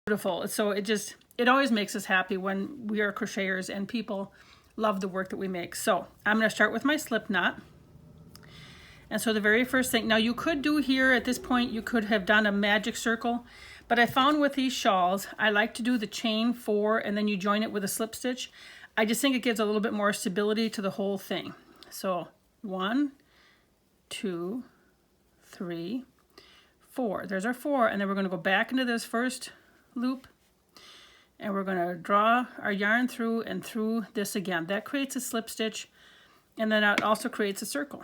beautiful. So it always makes us happy when we are crocheters and people love the work that we make. So I'm going to start with my slip knot. And so the very first thing, now you could do here at this point, you could have done a magic circle, but I found with these shawls, I like to do the chain 4 and then you join it with a slip stitch. I just think it gives a little bit more stability to the whole thing. So 1, 2, 3, 4. There's our 4, and then we're going to go back into this first loop, and we're going to draw our yarn through and through this again. That creates a slip stitch, and then that also creates a circle.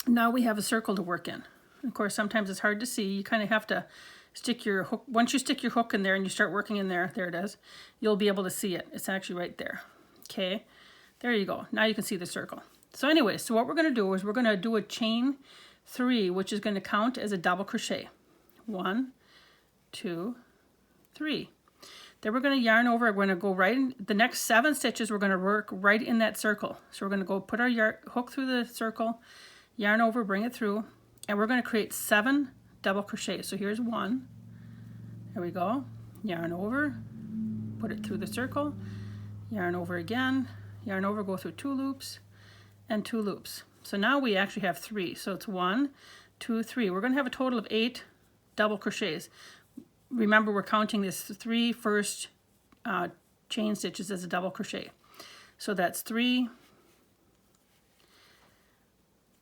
Now we have a circle to work in. Of course, sometimes it's hard to see. You kind of have to stick your hook. Once you stick your hook in there and you start working in there, there it is, you'll be able to see it. It's actually right there. Okay, there you go. Now you can see the circle. So anyway, so what we're going to do is we're going to do a chain 3, which is going to count as a double crochet. 1, 2, 3. Then we're going to yarn over. We're going to go right in the next 7 stitches. We're going to work right in that circle. So we're going to go put our hook through the circle, yarn over, bring it through, and we're going to create 7 double crochets. So here's 1. There we go. Yarn over, put it through the circle, yarn over again, yarn over, go through 2 loops and 2 loops. So now we actually have 3. So it's 1, 2, 3. We're going to have a total of 8 double crochets. Remember, we're counting this 3 first chain stitches as a double crochet. So that's 3,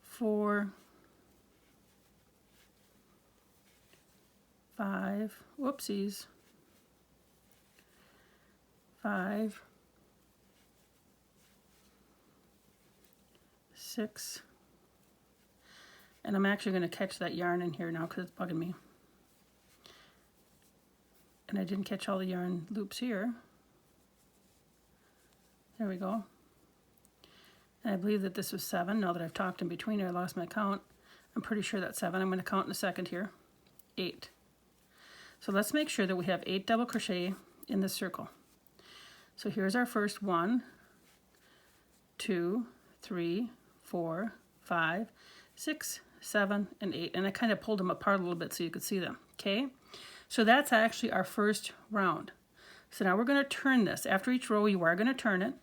4, 5, whoopsies, 5, 6, and I'm actually going to catch that yarn in here now because it's bugging me. And I didn't catch all the yarn loops here. There we go. And I believe that this was 7. Now that I've talked in between, I lost my count. I'm pretty sure that's 7. I'm going to count in a second here. 8. So let's make sure that we have 8 double crochet in this circle. So here's our first 1, 2, 3, 4, 5, 6, 7, and 8. And I kind of pulled them apart a little bit so you could see them. Okay? So that's actually our first round. So now we're going to turn this. After each row, you are going to turn it.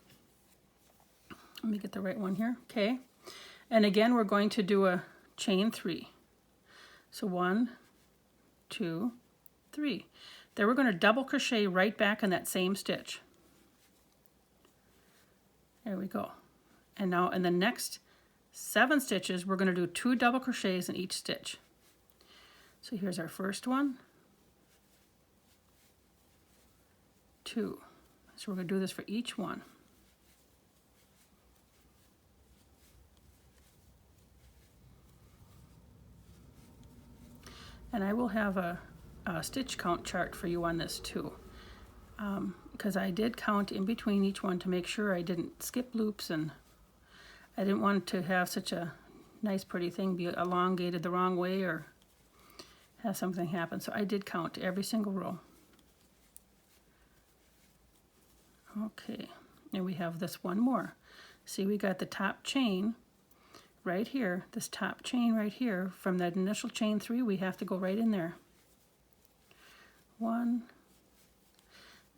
Let me get the right one here. Okay. And again, we're going to do a chain 3. So 1, 2, 3. Then we're going to double crochet right back in that same stitch. There we go. And now in the next 7 stitches, we're going to do 2 double crochets in each stitch. So here's our first one, 2. So we're going to do this for each one. And I will have a stitch count chart for you on this too, because I did count in between each one to make sure I didn't skip loops, and I didn't want to have such a nice pretty thing be elongated the wrong way or have something happen. So I did count every single row. Okay, and we have this one more. See, we got the top chain right here, this top chain right here. From that initial chain 3, we have to go right in there. 1.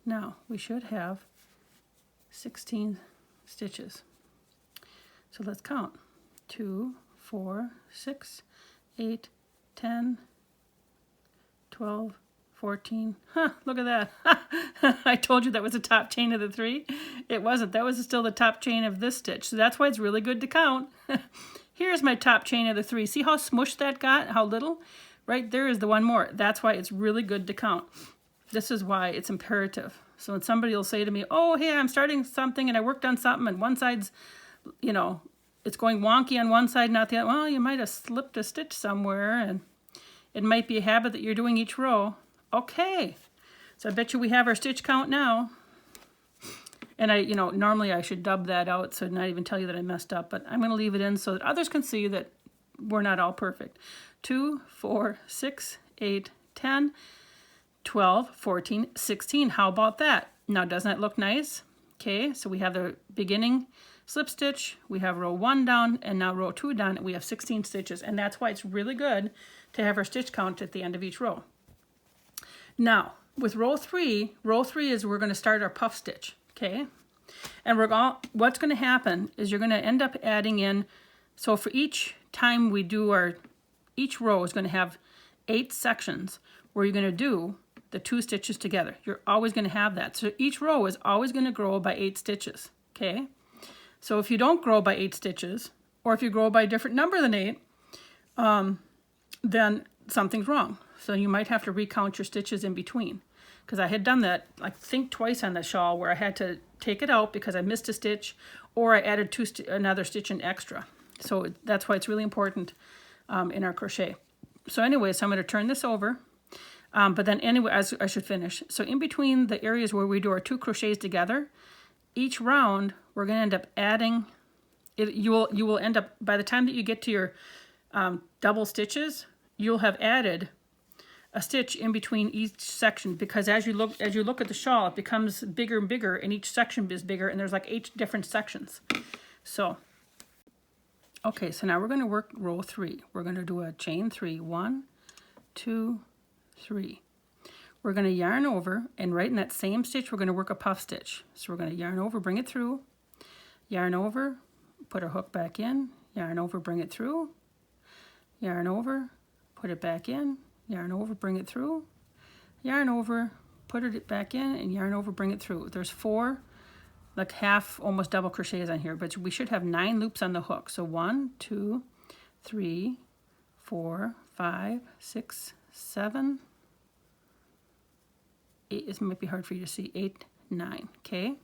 Now we should have 16 stitches. So let's count. 2, 4, 6, 8, 10, 12, 14. Huh, look at that. I told you that was the top chain of the 3. It wasn't. That was still the top chain of this stitch. So that's why it's really good to count. Here's my top chain of the 3. See how smushed that got? How little? Right there is the one more. That's why it's really good to count. This is why it's imperative. So when somebody will say to me, oh, hey, I'm starting something and I worked on something and one side's, you know, it's going wonky on one side, not the other. Well, you might have slipped a stitch somewhere, and it might be a habit that you're doing each row. Okay, so I bet you we have our stitch count now. And normally I should dub that out, so not even tell you that I messed up, but I'm going to leave it in so that others can see that we're not all perfect. 2, 4, 6, 8, 10, 12, 14, 16. How about that? Now, doesn't that look nice? Okay, so we have the beginning slip stitch, we have row 1 down, and now row 2 down, and we have 16 stitches, and that's why it's really good to have our stitch count at the end of each row. Now, with row three is we're going to start our puff stitch, okay? And what's going to happen is you're going to end up adding in, so for each time we do each row is going to have 8 sections where you're going to do the 2 stitches together. You're always going to have that. So each row is always going to grow by 8 stitches, okay? So if you don't grow by 8 stitches, or if you grow by a different number than 8, then something's wrong. So you might have to recount your stitches in between. Because I had done that, I think twice on the shawl, where I had to take it out because I missed a stitch, or I added another stitch in extra. So that's why it's really important in our crochet. So anyway, so I'm going to turn this over. But then anyway, I should finish. So in between the areas where we do our 2 crochets together, each round we're going to end up adding, you will end up, by the time that you get to your double stitches, you'll have added a stitch in between each section, because as you look at the shawl, it becomes bigger and bigger, and each section is bigger, and there's like 8 different sections. So okay, so now we're going to work row 3. We're going to do a chain 3, 1, 2, 3. We're going to yarn over, and right in that same stitch we're going to work a puff stitch. So we're going to yarn over, bring it through, yarn over, put our hook back in, yarn over, bring it through, yarn over, put it back in, yarn over, bring it through, yarn over, put it back in, and yarn over, bring it through. There's 4, like half, almost double crochets on here, but we should have 9 loops on the hook. So 1, 2, 3, 4, 5, 6, 7, 8. This might be hard for you to see. 8, 9. Okay. I'm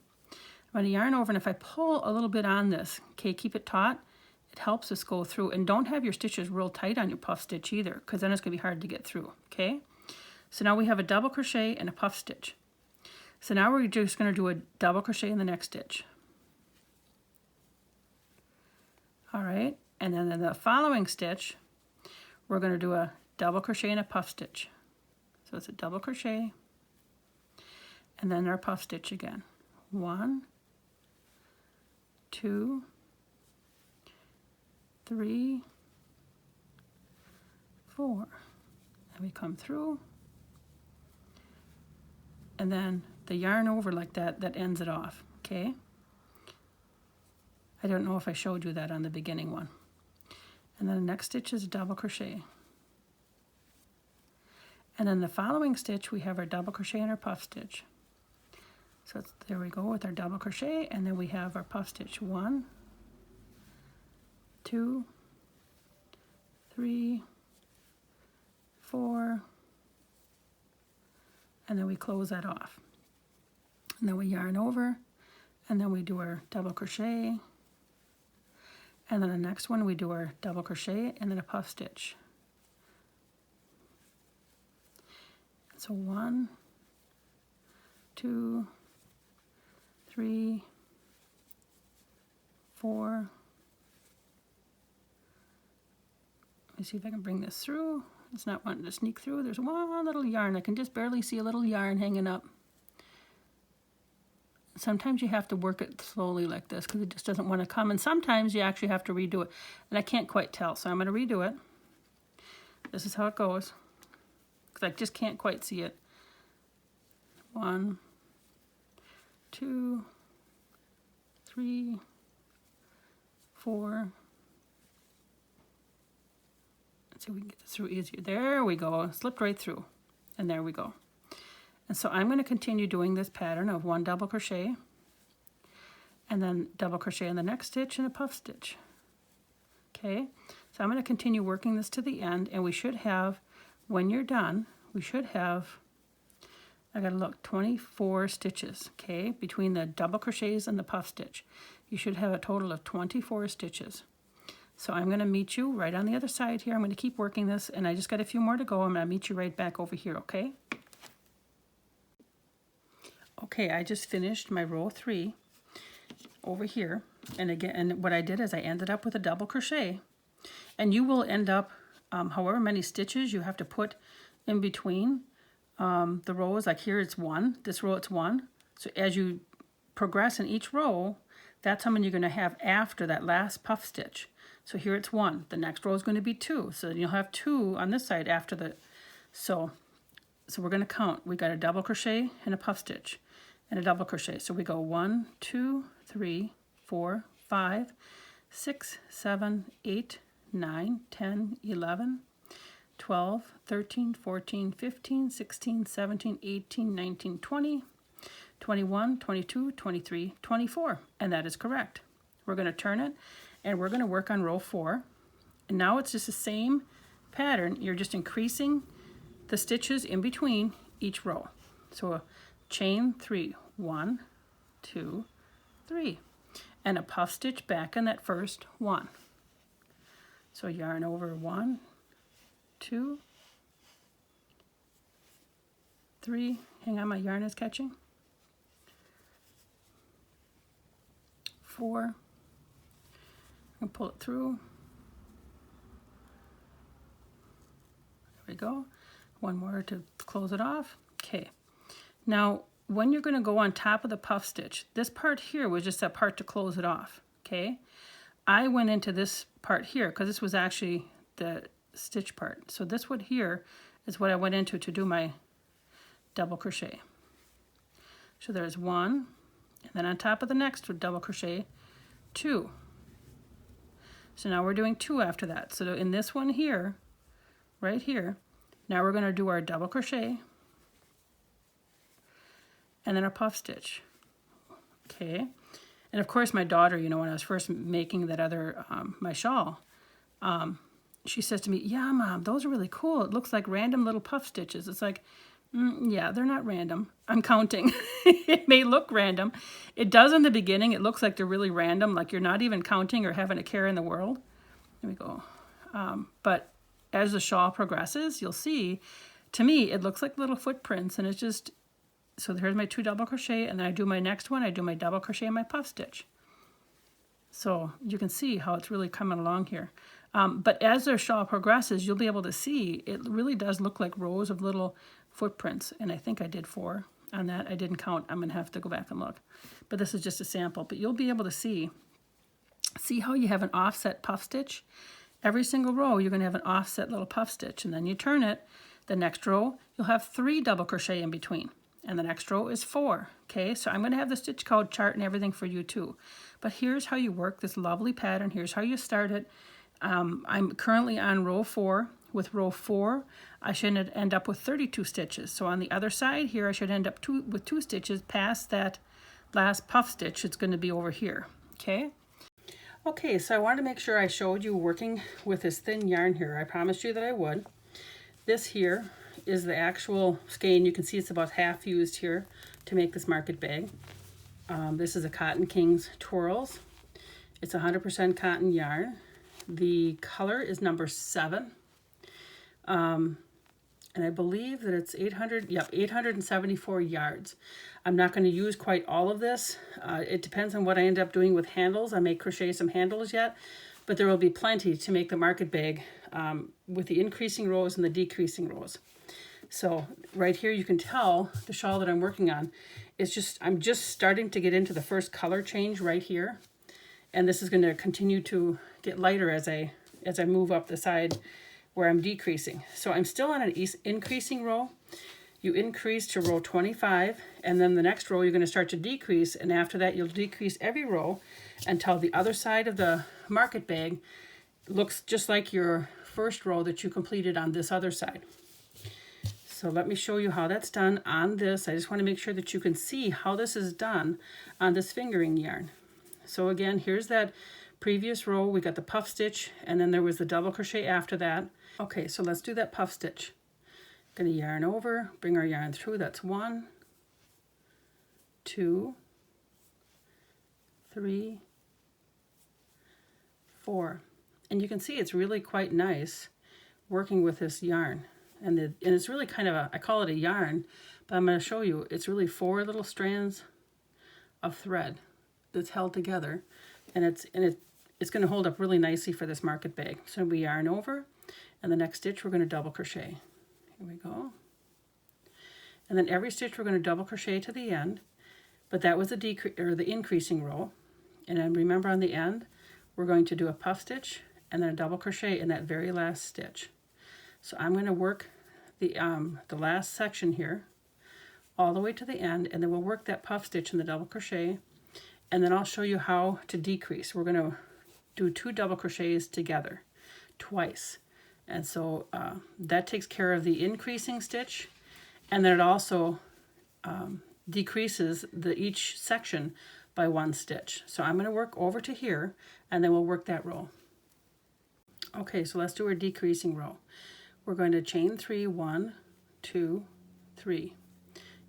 going to yarn over, and if I pull a little bit on this, okay, keep it taut. It helps us go through, and don't have your stitches real tight on your puff stitch either, because then it's going to be hard to get through, okay? So now we have a double crochet and a puff stitch. So now we're just going to do a double crochet in the next stitch. All right, and then in the following stitch, we're going to do a double crochet and a puff stitch. So it's a double crochet, and then our puff stitch again. 1, 2, 3, 4, and we come through, and then the yarn over like that ends it off, okay? I don't know if I showed you that on the beginning one. And then the next stitch is a double crochet, and then the following stitch we have our double crochet and our puff stitch. So there we go with our double crochet, and then we have our puff stitch. 1, 2, 3, 4, and then we close that off. And then we yarn over, and then we do our double crochet, and then the next one we do our double crochet and then a puff stitch. So 1, 2, 3, 4. Let me see if I can bring this through. It's not wanting to sneak through. There's one little yarn. I can just barely see a little yarn hanging up. Sometimes you have to work it slowly like this because it just doesn't want to come. And sometimes you actually have to redo it. And I can't quite tell, so I'm going to redo it. This is how it goes. Because I just can't quite see it. 1, 2, 3, 4. Let's see if we can get this through easier. There we go. Slipped right through. And there we go. And so I'm going to continue doing this pattern of 1 double crochet, and then double crochet in the next stitch and a puff stitch. Okay, so I'm going to continue working this to the end, and we should have, when you're done, we should have, I gotta look, 24 stitches, okay, between the double crochets and the puff stitch. You should have a total of 24 stitches. So I'm going to meet you right on the other side here. I'm going to keep working this, and I just got a few more to go. I'm going to meet you right back over here, okay? Okay, I just finished my row 3 over here, and again, and what I did is I ended up with a double crochet, and you will end up however many stitches you have to put in between the rows. Like here it's 1, this row it's 1. So as you progress in each row, that's how many you're going to have after that last puff stitch. So here it's 1. The next row is going to be 2. So then you'll have 2 on this side after the. So So we're going to count. We got a double crochet and a puff stitch and a double crochet. So we go 1, 2, 3, 4, 5, 6, 7, 8, 9, 10, 11, 12, 13, 14, 15, 16, 17, 18, 19, 20, 21, 22, 23, 24. And that is correct. We're going to turn it and we're going to work on row 4. And now it's just the same pattern. You're just increasing the stitches in between each row. So a chain 3, 1, 2, 3, and a puff stitch back in that first one. So yarn over 1, 2, 3. Hang on, my yarn is catching. 4. And pull it through. There we go. One more to close it off. Okay. Now, when you're going to go on top of the puff stitch, this part here was just that part to close it off. Okay. I went into this part here because this was actually the stitch part. So this one here is what I went into to do my double crochet. So there's 1, and then on top of the next double crochet, 2. So now we're doing 2 after that. So in this one here, right here, now we're going to do our double crochet and then a puff stitch. Okay. And of course my daughter, you know, when I was first making that other, my shawl, she says to me, yeah, Mom, those are really cool. It looks like random little puff stitches. It's like, yeah, they're not random. I'm counting. It may look random. It does in the beginning. It looks like they're really random, like you're not even counting or having a care in the world. There we go. But as the shawl progresses, you'll see, to me, it looks like little footprints, and it's just, so here's my 2 double crochet, and then I do my next one, I do my double crochet and my puff stitch. So you can see how it's really coming along here. But as the shawl progresses, you'll be able to see, it really does look like rows of little footprints, and I think I did 4 on that. I didn't count. I'm going to have to go back and look. But this is just a sample. But you'll be able to see how you have an offset puff stitch. Every single row, you're going to have an offset little puff stitch, and then you turn it. The next row, you'll have 3 double crochet in between, and the next row is 4. Okay, so I'm going to have the stitch code chart and everything for you too. But here's how you work this lovely pattern. Here's how you start it. I'm currently on row 4. With row 4, I should end up with 32 stitches. So on the other side here, I should end up with 2 stitches past that last puff stitch. It's going to be over here. Okay. Okay, so I wanted to make sure I showed you working with this thin yarn here. I promised you that I would. This here is the actual skein. You can see it's about half used here to make this market bag. This is a Cotton Kings Twirls. It's 100% cotton yarn. The color is number 7. And I believe that it's 874 yards. I'm not going to use quite all of this. It depends on what I end up doing with handles. I may crochet some handles yet, but there will be plenty to make the market bag with the increasing rows and the decreasing rows. So right here you can tell the shawl that I'm working on is just, I'm just starting to get into the first color change right here. And this is going to continue to get lighter as I move up the side where I'm decreasing. So I'm still on an increasing row. You increase to row 25, and then the next row you're going to start to decrease, and after that you'll decrease every row until the other side of the market bag looks just like your first row that you completed on this other side. So let me show you how that's done on this. I just want to make sure that you can see how this is done on this fingering yarn. So again, here's that previous row. We got the puff stitch, and then there was the double crochet after that. Okay, so let's do that puff stitch. Going to yarn over, bring our yarn through. That's 1, 2, 3, 4. And you can see it's really quite nice working with this yarn. And it's really kind of I call it a yarn, but I'm going to show you, it's really 4 little strands of thread that's held together. And it's going to hold up really nicely for this market bag. So we yarn over, and the next stitch we're going to double crochet. Here we go. And then every stitch we're going to double crochet to the end, but that was the increasing row. And then remember on the end, we're going to do a puff stitch and then a double crochet in that very last stitch. So I'm going to work the last section here all the way to the end, and then we'll work that puff stitch in the double crochet, and then I'll show you how to decrease. We're going to do 2 double crochets together twice, and so that takes care of the increasing stitch, and then it also decreases each section by 1 stitch. So I'm going to work over to here, and then we'll work that row. Okay, so let's do our decreasing row. We're going to chain 3, 1, 2, 3,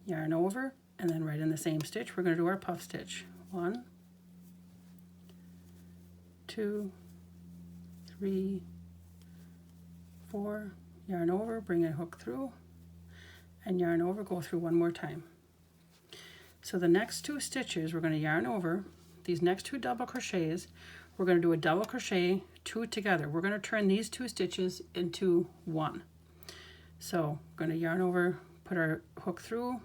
yarn over, and then right in the same stitch we're going to do our puff stitch. 1, 2, 3, 4, yarn over, bring a hook through, and yarn over, go through one more time. So the next 2 stitches we're going to yarn over. These next 2 double crochets, we're going to do a double crochet 2 together. We're going to turn these 2 stitches into 1. So we're going to yarn over, put our hook through,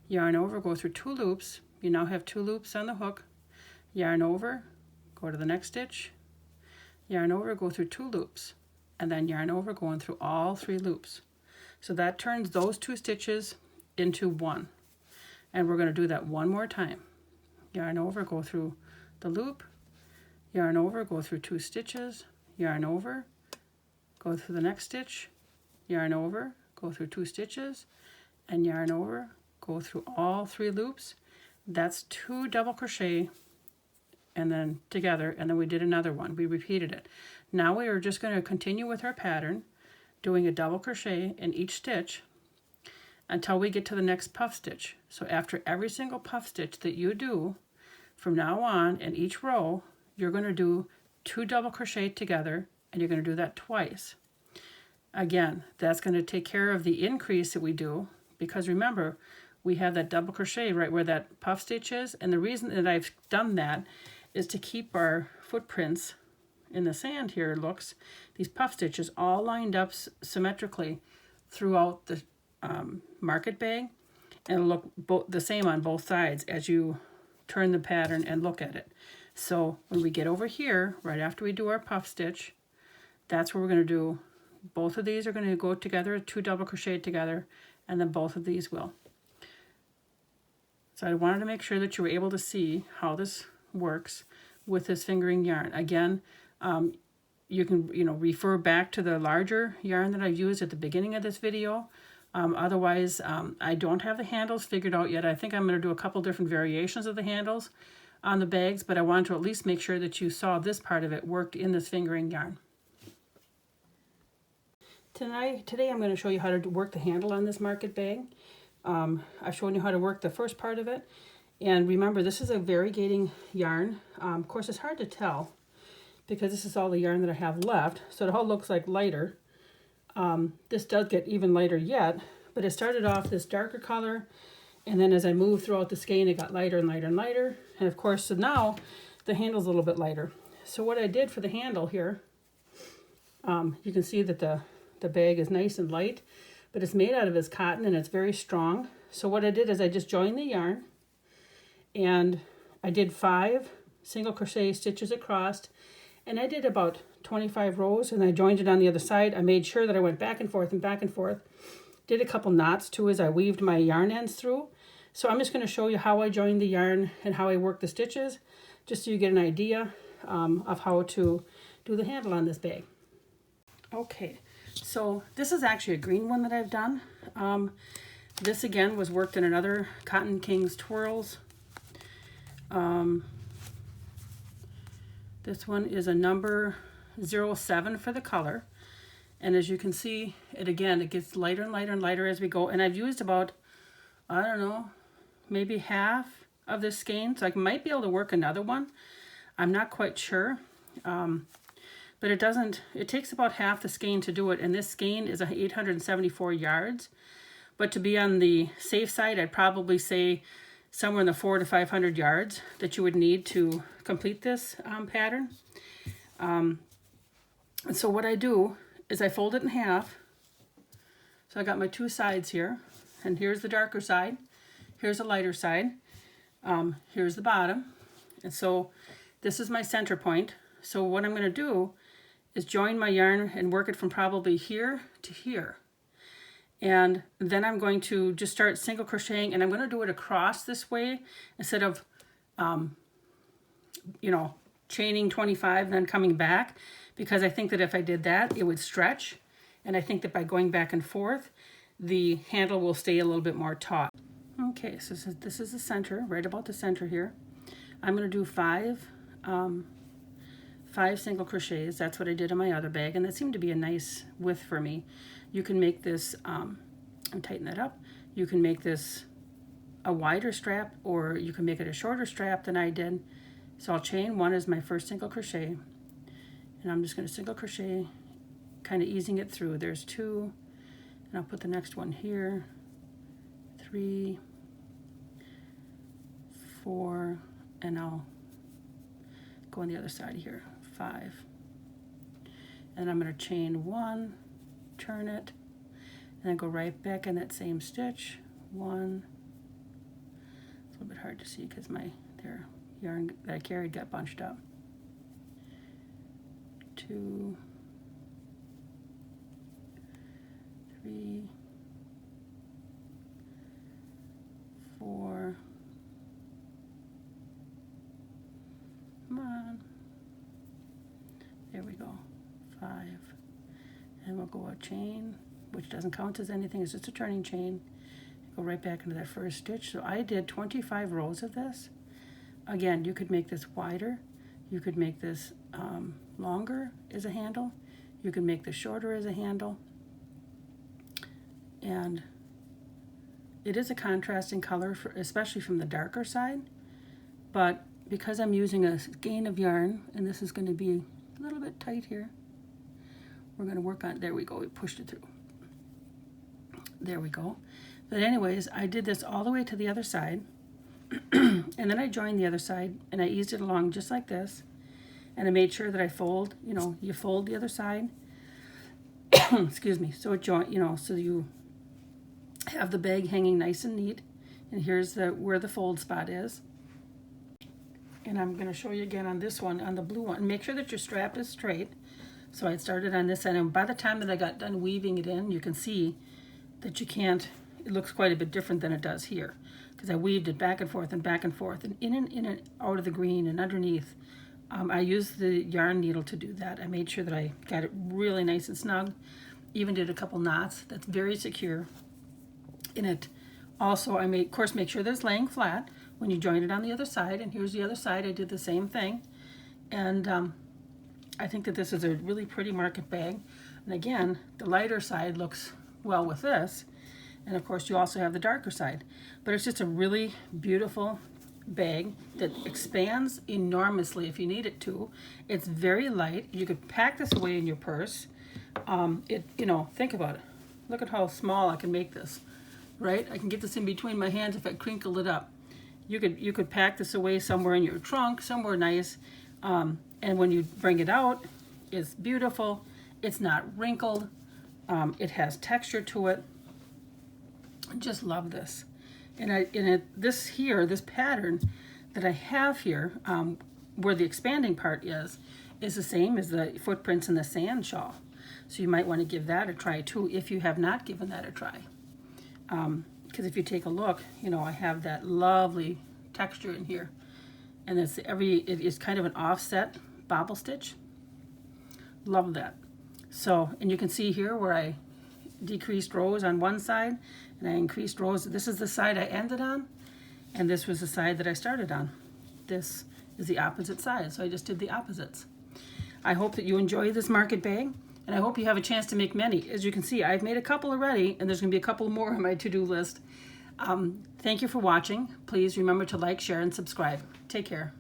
yarn over, go through 2 loops. You now have 2 loops on the hook. Yarn over, go to the next stitch, yarn over, go through 2 loops, and then yarn over, going through all 3 loops. So that turns those 2 stitches into 1. And we're going to do that one more time. Yarn over, go through the loop, yarn over, go through 2 stitches, yarn over, go through the next stitch, yarn over, go through 2 stitches, and yarn over, go through all 3 loops. That's 2 double crochet, and then together, and then we did another one. We repeated it. Now we are just going to continue with our pattern, doing a double crochet in each stitch until we get to the next puff stitch. So after every single puff stitch that you do from now on in each row, you're going to do 2 double crochet together, and you're going to do that twice. Again, that's going to take care of the increase that we do, because remember, we have that double crochet right where that puff stitch is, and the reason that I've done that is to keep our footprints in the sand here, these puff stitches all lined up symmetrically throughout the market bag, and it'll look the same on both sides as you turn the pattern and look at it. So when we get over here, right after we do our puff stitch, that's where we're going to do, both of these are going to go together, 2 double crochet together, and then both of these will. So I wanted to make sure that you were able to see how this works with this fingering yarn. Again, you can refer back to the larger yarn that I used at the beginning of this video. Otherwise, I don't have the handles figured out yet. I think I'm going to do a couple different variations of the handles on the bags, but I wanted to at least make sure that you saw this part of it worked in this fingering yarn. Today I'm going to show you how to work the handle on this market bag. I've shown you how to work the first part of it, and remember, this is a variegating yarn. Of course, it's hard to tell because this is all the yarn that I have left, so it all looks like lighter. This does get even lighter yet, but it started off this darker color, and then as I moved throughout the skein, it got lighter and lighter and lighter, and of course, so now the handle's a little bit lighter. So what I did for the handle here, you can see that the bag is nice and light, but it's made out of this cotton and it's very strong. So what I did is I just joined the yarn, and I did 5 single crochet stitches across, and I did about 25 rows, and I joined it on the other side. I made sure that I went back and forth and back and forth. Did a couple knots too as I weaved my yarn ends through. So I'm just going to show you how I joined the yarn and how I work the stitches, just so you get an idea of how to do the handle on this bag. Okay, so this is actually a green one that I've done. This again was worked in another Cotton Kings Twirls. This one is a number 07 for the color, and as you can see, it gets lighter and lighter and lighter as we go, and I've used about, I don't know, maybe half of this skein, so I might be able to work another one. I'm not quite sure, but it takes about half the skein to do it, and this skein is 874 yards, but to be on the safe side, I'd probably say somewhere in the 400 to 500 yards that you would need to complete this pattern. And so what I do is I fold it in half. So I got my 2 sides here, and here's the darker side, here's the lighter side, here's the bottom, and so this is my center point. So what I'm going to do is join my yarn and work it from probably here to here. And then I'm going to just start single crocheting, and I'm going to do it across this way instead of, you know, chaining 25 and then coming back, because I think that if I did that, it would stretch. And I think that by going back and forth, the handle will stay a little bit more taut. Okay, so this is the center, right about the center here. I'm going to do five single crochets. That's what I did in my other bag, and that seemed to be a nice width for me. You can make this, and tighten that up, you can make this a wider strap, or you can make it a shorter strap than I did. So I'll chain one as my first single crochet, and I'm just going to single crochet, kind of easing it through. There's 2, and I'll put the next one here, 3, 4, and I'll go on the other side here, 5. And I'm going to chain 1, turn it, and then go right back in that same stitch. 1. It's a little bit hard to see because my yarn that I carried got bunched up. 2, 3, 4. Come on. There we go. 5. And we'll go a chain, which doesn't count as anything, it's just a turning chain. Go right back into that first stitch. So I did 25 rows of this. Again, you could make this wider. You could make this longer as a handle. You can make this shorter as a handle. And it is a contrasting color, especially from the darker side. But because I'm using a skein of yarn, and this is going to be a little bit tight here, we're going to work on, there we go, we pushed it through. There we go. But anyways, I did this all the way to the other side, and then I joined the other side, and I eased it along just like this, and I made sure that I fold, you know, you fold the other side, excuse me, so it joint, you know, so you have the bag hanging nice and neat, and here's where the fold spot is. And I'm going to show you again on this one, on the blue one. Make sure that your strap is straight. So I started on this end, and by the time that I got done weaving it in, you can see that you can't, it looks quite a bit different than it does here, because I weaved it back and forth, and in and out of the green and underneath. I used the yarn needle to do that. I made sure that I got it really nice and snug, even did a couple knots. That's very secure in it. Also, I made, of course, make sure that it's laying flat when you join it on the other side, and here's the other side. I did the same thing, and I think that this is a really pretty market bag. And again, the lighter side looks well with this, and of course you also have the darker side, but it's just a really beautiful bag that expands enormously if you need it to. It's very light. You could pack this away in your purse. You know, think about it. Look at how small I can make this, right? I can get this in between my hands if I crinkle it up. You could pack this away somewhere in your trunk, somewhere nice, and when you bring it out, it's beautiful. It's not wrinkled. It has texture to it. I just love this. And this pattern that I have here, where the expanding part is the same as the footprints in the sand shawl. So you might want to give that a try too if you have not given that a try. Because if you take a look, you know, I have that lovely texture in here, and it is kind of an offset bobble stitch. Love that. So, and you can see here where I decreased rows on one side and I increased rows. This is the side I ended on, and this was the side that I started on. This is the opposite side, so I just did the opposites. I hope that you enjoy this market bag, and I hope you have a chance to make many. As you can see, I've made a couple already, and there's going to be a couple more on my to-do list. Thank you for watching. Please remember to like, share, and subscribe. Take care.